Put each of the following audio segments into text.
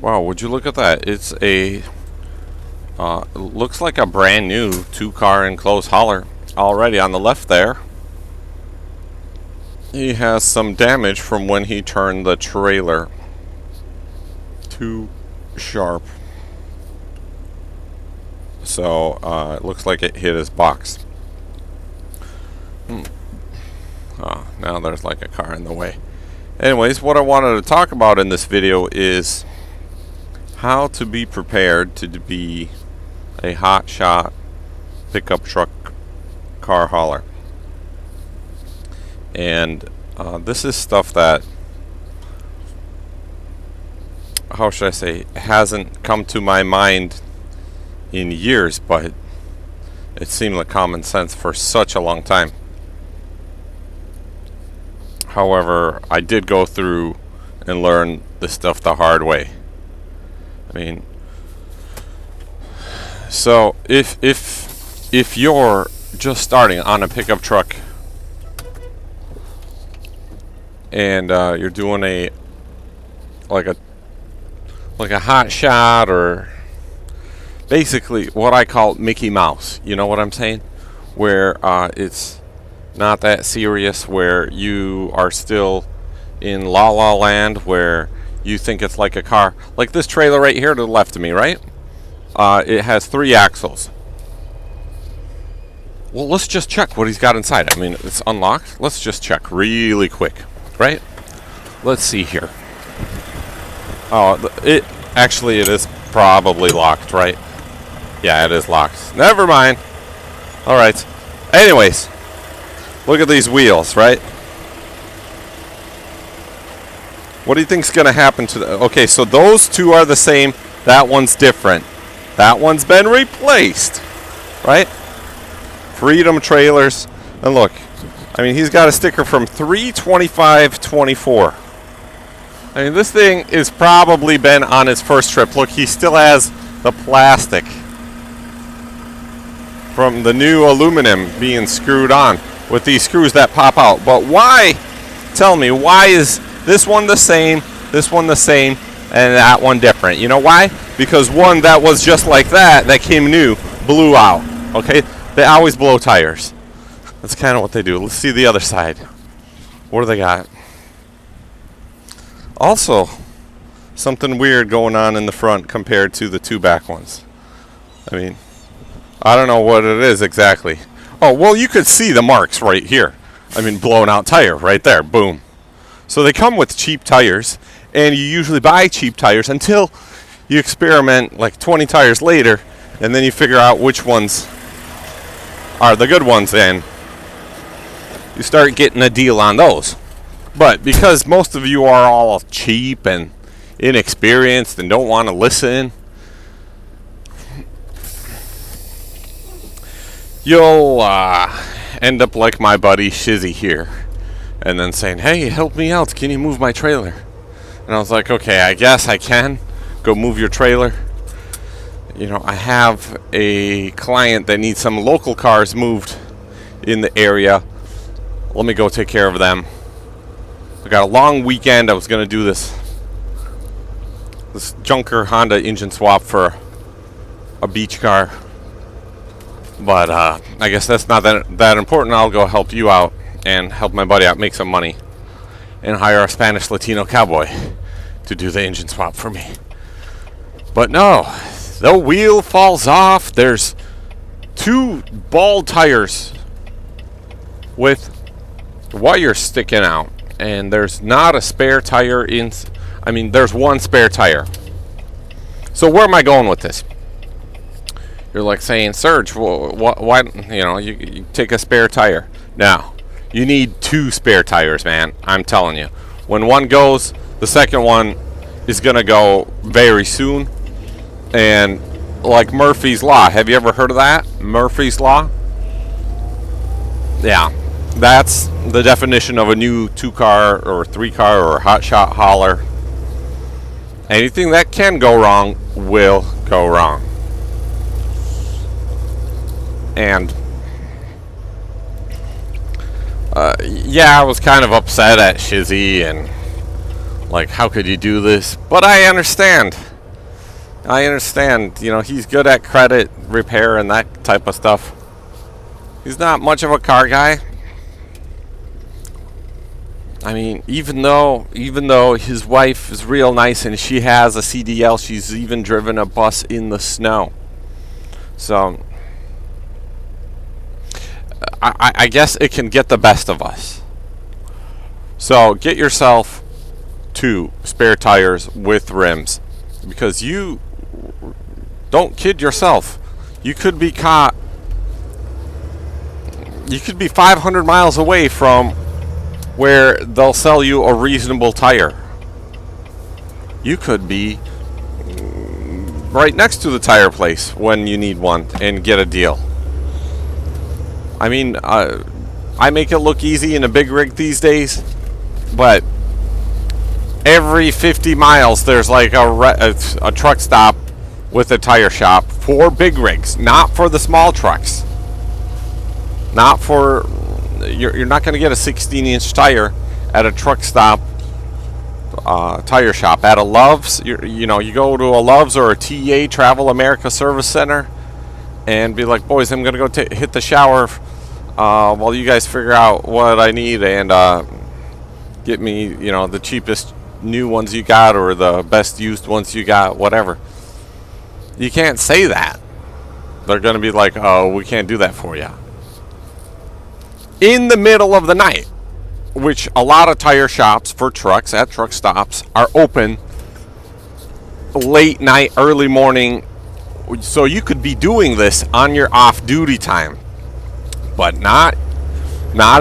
Wow, would you look at that? It's a looks like a brand new 2-car enclosed hauler. Already on the left there, he has some damage from when he turned the trailer too sharp. So it looks like it hit his box. Now there's like a car in the way. Anyways, what I wanted to talk about in this video is how to be prepared to be a hot shot pickup truck car hauler. And this is stuff that, how should I say, hasn't come to my mind in years, but it seemed like common sense for such a long time. However, I did go through and learn this stuff the hard way. I mean, so if you're just starting on a pickup truck and you're doing a hot shot, or basically what I call Mickey Mouse, you know what I'm saying? Where it's not that serious, where you are still in La La Land, where you think it's like a car. Like this trailer right here to the left of me, right? It has 3 axles. Well, let's just check what he's got inside. I mean, it's unlocked. Let's just check really quick, right? Let's see here. Oh, it is probably locked, right? Yeah, it is locked. Never mind. All right. Anyways, look at these wheels, right? What do you think's going to happen to the... Okay, so those 2 are the same. That one's different. That one's been replaced, right? Freedom trailers. And look, I mean, he's got a sticker from 3/25/24. I mean, this thing is probably been on his first trip. Look, he still has the plastic from the new aluminum being screwed on with these screws that pop out. But why, tell me, why is this one the same, this one the same, and that one different? You know why? Because one that was just like that came new, blew out. Okay? They always blow tires. That's kind of what they do. Let's see the other side. What do they got? Also, something weird going on in the front compared to the 2 back ones. I mean, I don't know what it is exactly. Oh, well, you could see the marks right here. I mean, blown out tire right there. Boom. So they come with cheap tires, and you usually buy cheap tires until you experiment like 20 tires later, and then you figure out which ones are the good ones, and you start getting a deal on those. But because most of you are all cheap and inexperienced and don't want to listen, you'll end up like my buddy Shizzy here, and then saying, "Hey, help me out. Can you move my trailer?" And I was like, "Okay, I guess I can. Go move your trailer." You know, I have a client that needs some local cars moved in the area. Let me go take care of them. I got a long weekend. I was going to do this junker Honda engine swap for a beach car. But I guess that's not that important. I'll go help you out and help my buddy out, make some money, and hire a Spanish Latino cowboy to do the engine swap for me. But no, the wheel falls off. There's 2 bald tires with wires sticking out, and there's not a spare tire in. I mean, there's 1 spare tire. So where am I going with this? You're like saying, Serge, well, why, you know, you take a spare tire. Now, you need 2 spare tires, man. I'm telling you. When one goes, the second one is going to go very soon. And like Murphy's Law. Have you ever heard of that? Murphy's Law? Yeah. That's the definition of a new 2-car or 3-car or hot shot hauler. Anything that can go wrong will go wrong. And yeah, I was kind of upset at Shizzy and like, how could you do this? But I understand. I understand, you know, he's good at credit repair and that type of stuff. He's not much of a car guy. I mean, even though his wife is real nice and she has a CDL, she's even driven a bus in the snow. So I guess it can get the best of us. So get yourself 2 spare tires with rims, because you don't kid yourself. You could be caught. You could be 500 miles away from where they'll sell you a reasonable tire. You could be right next to the tire place when you need one and get a deal. I mean, I make it look easy in a big rig these days, but every 50 miles there's like a truck stop with a tire shop for big rigs, not for the small trucks. Not for, you're not going to get a 16-inch tire at a truck stop tire shop. At a Love's, you go to a Love's or a TA, Travel America Service Center, and be like, boys, I'm going to go hit the shower while you guys figure out what I need and get me, the cheapest new ones you got or the best used ones you got, whatever. You can't say that. They're going to be like, oh, we can't do that for you. In the middle of the night, which a lot of tire shops for trucks at truck stops are open late night, early morning. So you could be doing this on your off-duty time, but not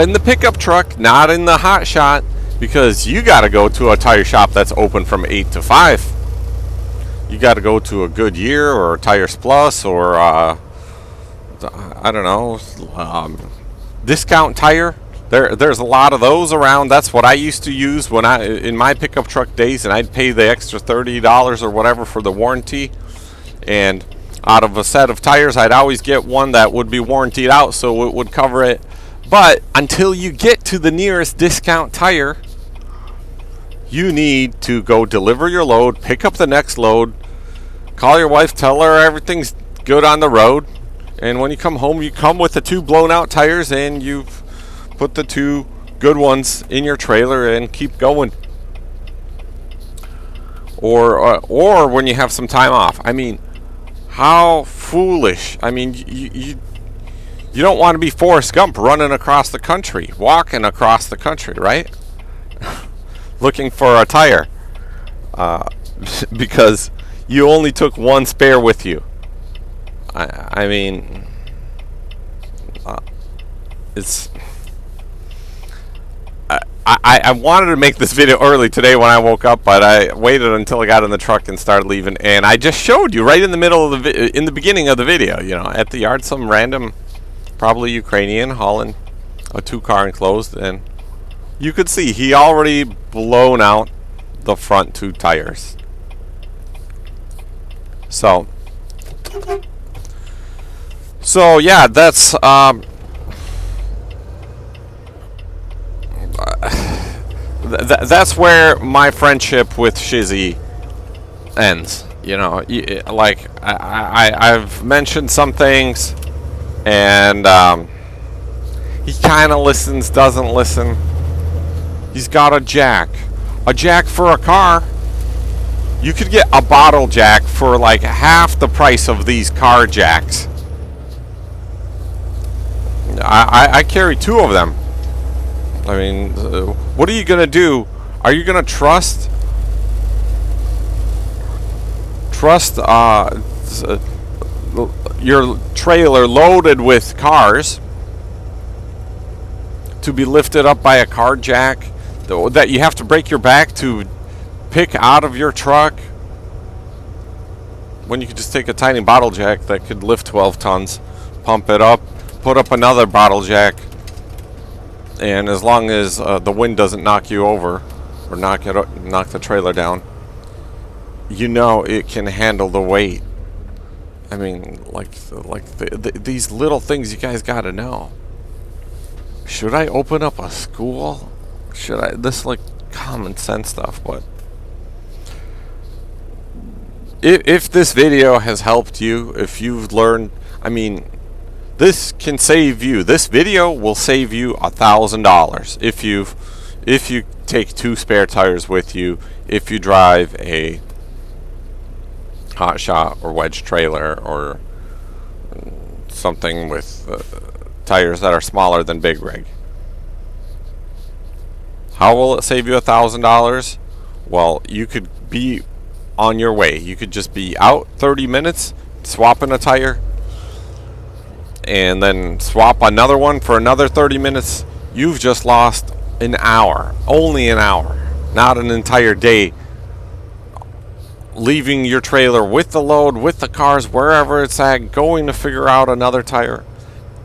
in the pickup truck, not in the hot shot, because you got to go to a tire shop that's open from 8 to 5. You got to go to a Goodyear or Tires Plus or I don't know, Discount Tire. There's a lot of those around. That's what I used to use when in my pickup truck days, and I'd pay the extra $30 or whatever for the warranty. And out of a set of tires, I'd always get one that would be warrantied out, so it would cover it. But until you get to the nearest discount tire, you need to go deliver your load, pick up the next load, call your wife, tell her everything's good on the road, and when you come home, you come with the 2 blown out tires and you've put the 2 good ones in your trailer and keep going. Or when you have some time off. I mean, how foolish. I mean, you don't want to be Forrest Gump running across the country, walking across the country, right? Looking for a tire. Because you only took 1 spare with you. I mean, it's... I wanted to make this video early today when I woke up, but I waited until I got in the truck and started leaving, and I just showed you right in the middle of in the beginning of the video, at the yard, some random, probably Ukrainian, hauling a 2-car enclosed, and you could see he already blown out the front 2 tires. So yeah, that's that's where my friendship with Shizzy ends. Like I've mentioned some things, and he kind of listens, doesn't listen. He's got a jack for a car. You could get a bottle jack for like half the price of these car jacks. I carry 2 of them. I mean, what are you going to do? Are you going to trust your trailer loaded with cars to be lifted up by a car jack that you have to break your back to pick out of your truck, when you could just take a tiny bottle jack that could lift 12 tons, pump it up, put up another bottle jack, and as long as the wind doesn't knock you over or knock the trailer down, it can handle the weight. I mean, these little things you guys got to know. Should I open up a school? Should I? This is like common sense stuff, but if this video has helped you, if you've learned, I mean, this can save you. This video will save you $1,000 if you take 2 spare tires with you, if you drive a hot shot or wedge trailer or something with tires that are smaller than big rig. How will it save you $1,000? Well, you could be on your way. You could just be out 30 minutes swapping a tire and then swap another one for another 30 minutes. You've just lost an hour, only an hour, not an entire day, leaving your trailer with the load, with the cars, wherever it's at, going to figure out another tire.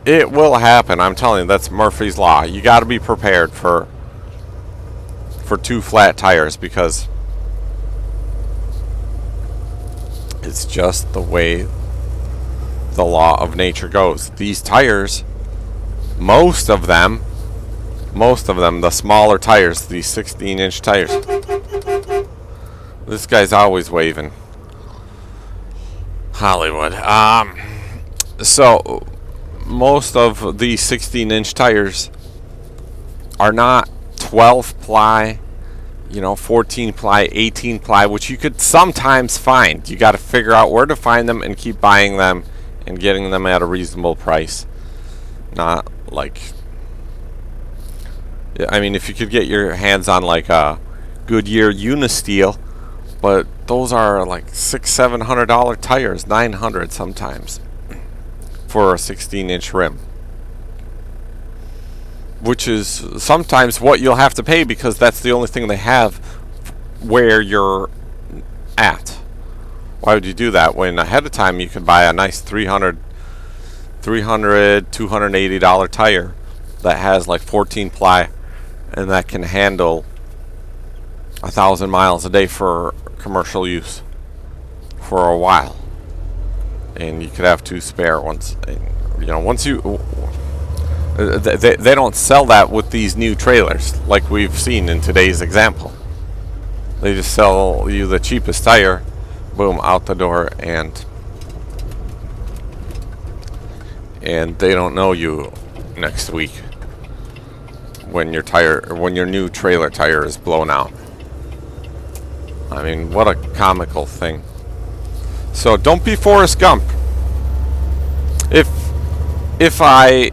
It will happen. I'm telling you, that's Murphy's Law. You got to be prepared for 2 flat tires, because it's just the way the law of nature goes. These tires, most of them, the smaller tires, these 16-inch tires. This guy's always waving. Hollywood. So most of these 16-inch tires are not 12 ply, 14 ply, 18 ply, which you could sometimes find. You got to figure out where to find them and keep buying them and getting them at a reasonable price. Not like, I mean, if you could get your hands on like a Goodyear Unisteel, but those are like $600-700 tires, $900 sometimes for a 16-inch rim, which is sometimes what you'll have to pay, because that's the only thing they have where you're at. Why would you do that when ahead of time you could buy a nice $280 tire that has like 14 ply and that can handle 1,000 miles a day for commercial use for a while, and you could have 2 spare ones. And, once you they don't sell that with these new trailers like we've seen in today's example. They just sell you the cheapest tire, boom, out the door, and they don't know you next week when your new trailer tire is blown out. I mean, what a comical thing. So don't be Forrest Gump. If I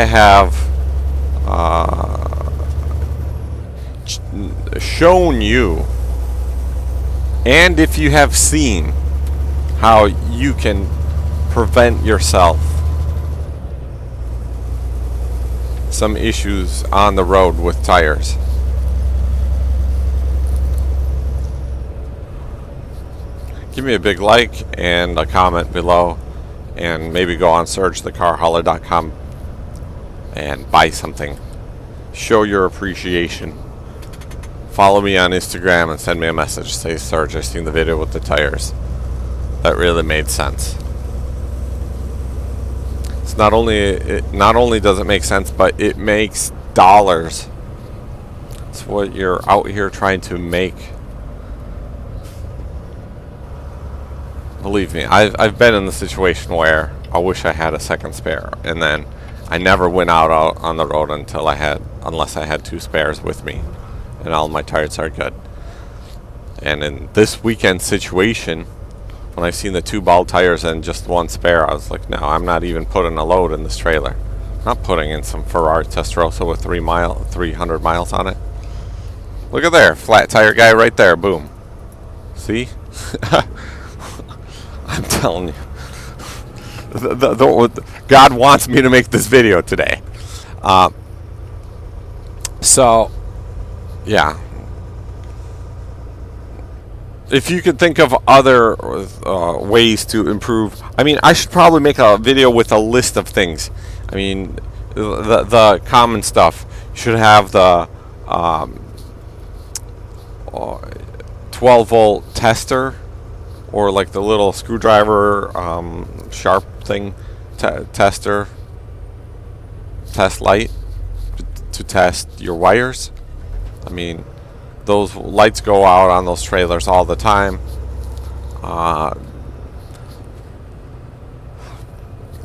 have shown you, and if you have seen how you can prevent yourself some issues on the road with tires, give me a big like and a comment below, and maybe go on SergeTheCarHauler.com and buy something. Show your appreciation. Follow me on Instagram and send me a message. Say, Serge, I seen the video with the tires. That really made sense. It's not only does it make sense, but it makes dollars. It's what you're out here trying to make. Believe me, I've been in the situation where I wish I had a second spare, and then I never went out on the road unless I had 2 spares with me, and all my tires are good. And in this weekend situation, when I seen the 2 bald tires and just 1 spare, I was like, no, I'm not even putting a load in this trailer. I'm not putting in some Ferrari Testarossa with 300 miles on it. Look at there, flat tire guy right there, boom. See? I'm telling you. God wants me to make this video today. So, yeah. If you could think of other ways to improve, I mean, I should probably make a video with a list of things. I mean, the common stuff. You should have the 12-volt tester, or like the little screwdriver sharp thing test light to test your wires. I mean, Those lights go out on those trailers all the time.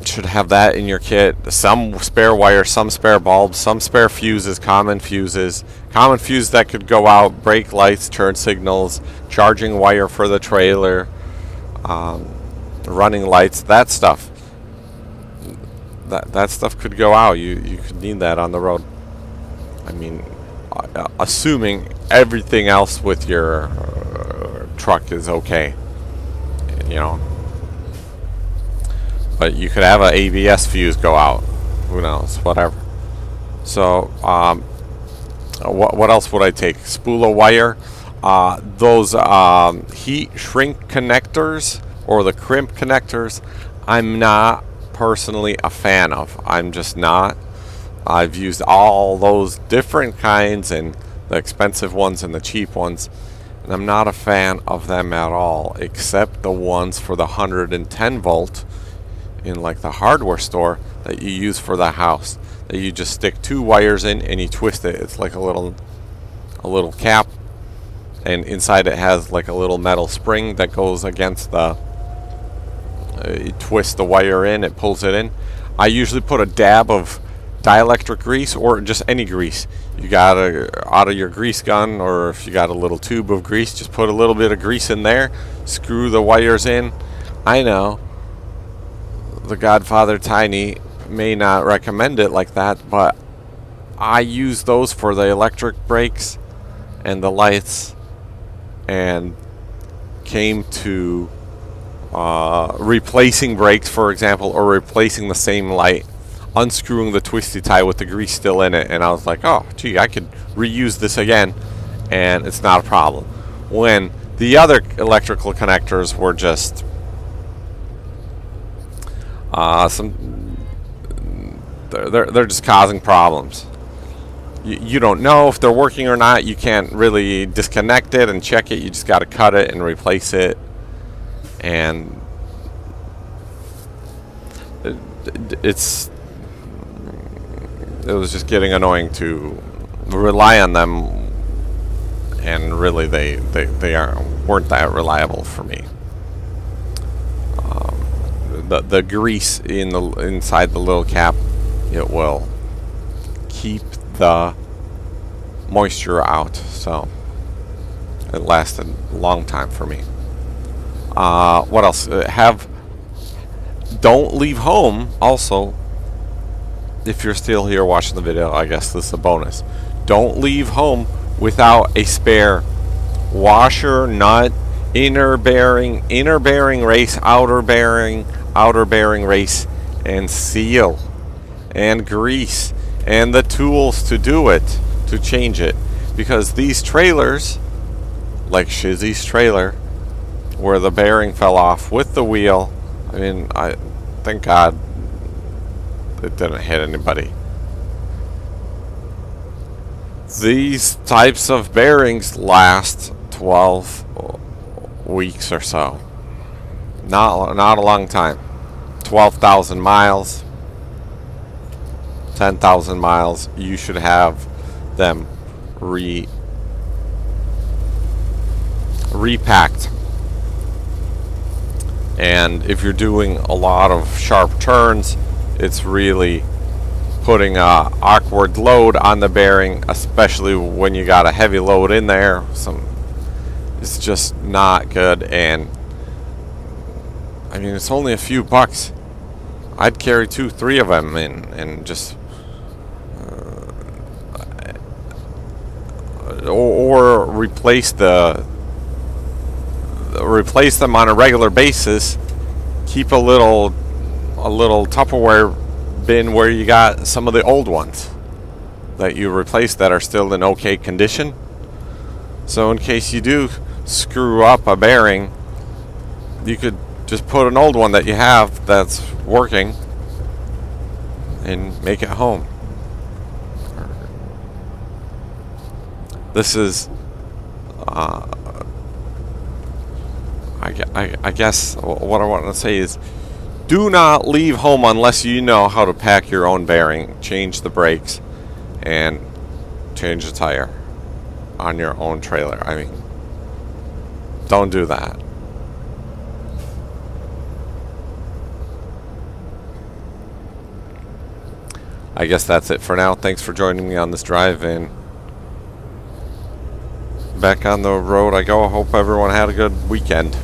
Should have that in your kit. Some spare wires, some spare bulbs, some spare fuses, common fuses that could go out, brake lights, turn signals, charging wire for the trailer, running lights, that stuff. That stuff could go out. You could need that on the road. I mean, assuming everything else with your truck is okay, you know. But you could have an ABS fuse go out. Who knows? Whatever. So, what else would I take? Spool of wire. Those heat shrink connectors or the crimp connectors, I'm not personally a fan of. I'm just not. I've used all those different kinds, and the expensive ones and the cheap ones, and I'm not a fan of them at all, except the ones for the 110 volt in like the hardware store that you use for the house, that you just stick 2 wires in and you twist it. It's like a little cap, and inside it has like a little metal spring that goes against the you twist the wire in, it pulls it in. I usually put a dab of dielectric grease or just any grease. You got out of your grease gun, or if you got a little tube of grease, just put a little bit of grease in there, screw the wires in. I know the Godfather Tiny may not recommend it like that, but I use those for the electric brakes and the lights, and came to replacing brakes, for example, or replacing the same light, unscrewing the twisty tie with the grease still in it, and I was like, oh gee, I could reuse this again, and it's not a problem. When the other electrical connectors were just they're just causing problems. You don't know if they're working or not. You can't really disconnect it and check it. You just got to cut it and replace it, and it was just getting annoying to rely on them, and really they weren't that reliable for me. The grease inside the little cap, it will keep the moisture out, so it lasted a long time for me. What else? Don't leave home. Also, if you're still here watching the video, I guess this is a bonus. Don't leave home without a spare washer, nut, inner bearing race, outer bearing race, and seal, and grease, and the tools to do it, to change it. Because these trailers, like Shizzy's trailer, where the bearing fell off with the wheel, I mean, thank God it didn't hit anybody. These types of bearings last 12 weeks or so. Not a long time. 12,000 miles, 10,000 miles, you should have them repacked. And if you're doing a lot of sharp turns, it's really putting a awkward load on the bearing, especially when you got a heavy load in there. It's just not good. And I mean, it's only a few bucks. I'd carry 2-3 of them and just or replace them on a regular basis. Keep a little Tupperware bin where you got some of the old ones that you replaced that are still in okay condition. So in case you do screw up a bearing, you could just put an old one that you have that's working and make it home. This is I guess what I want to say is, do not leave home unless you know how to pack your own bearing, change the brakes, and change the tire. on your own trailer. I mean, don't do that. I guess that's it for now. Thanks for joining me on this drive, and back on the road I go. Hope everyone had a good weekend.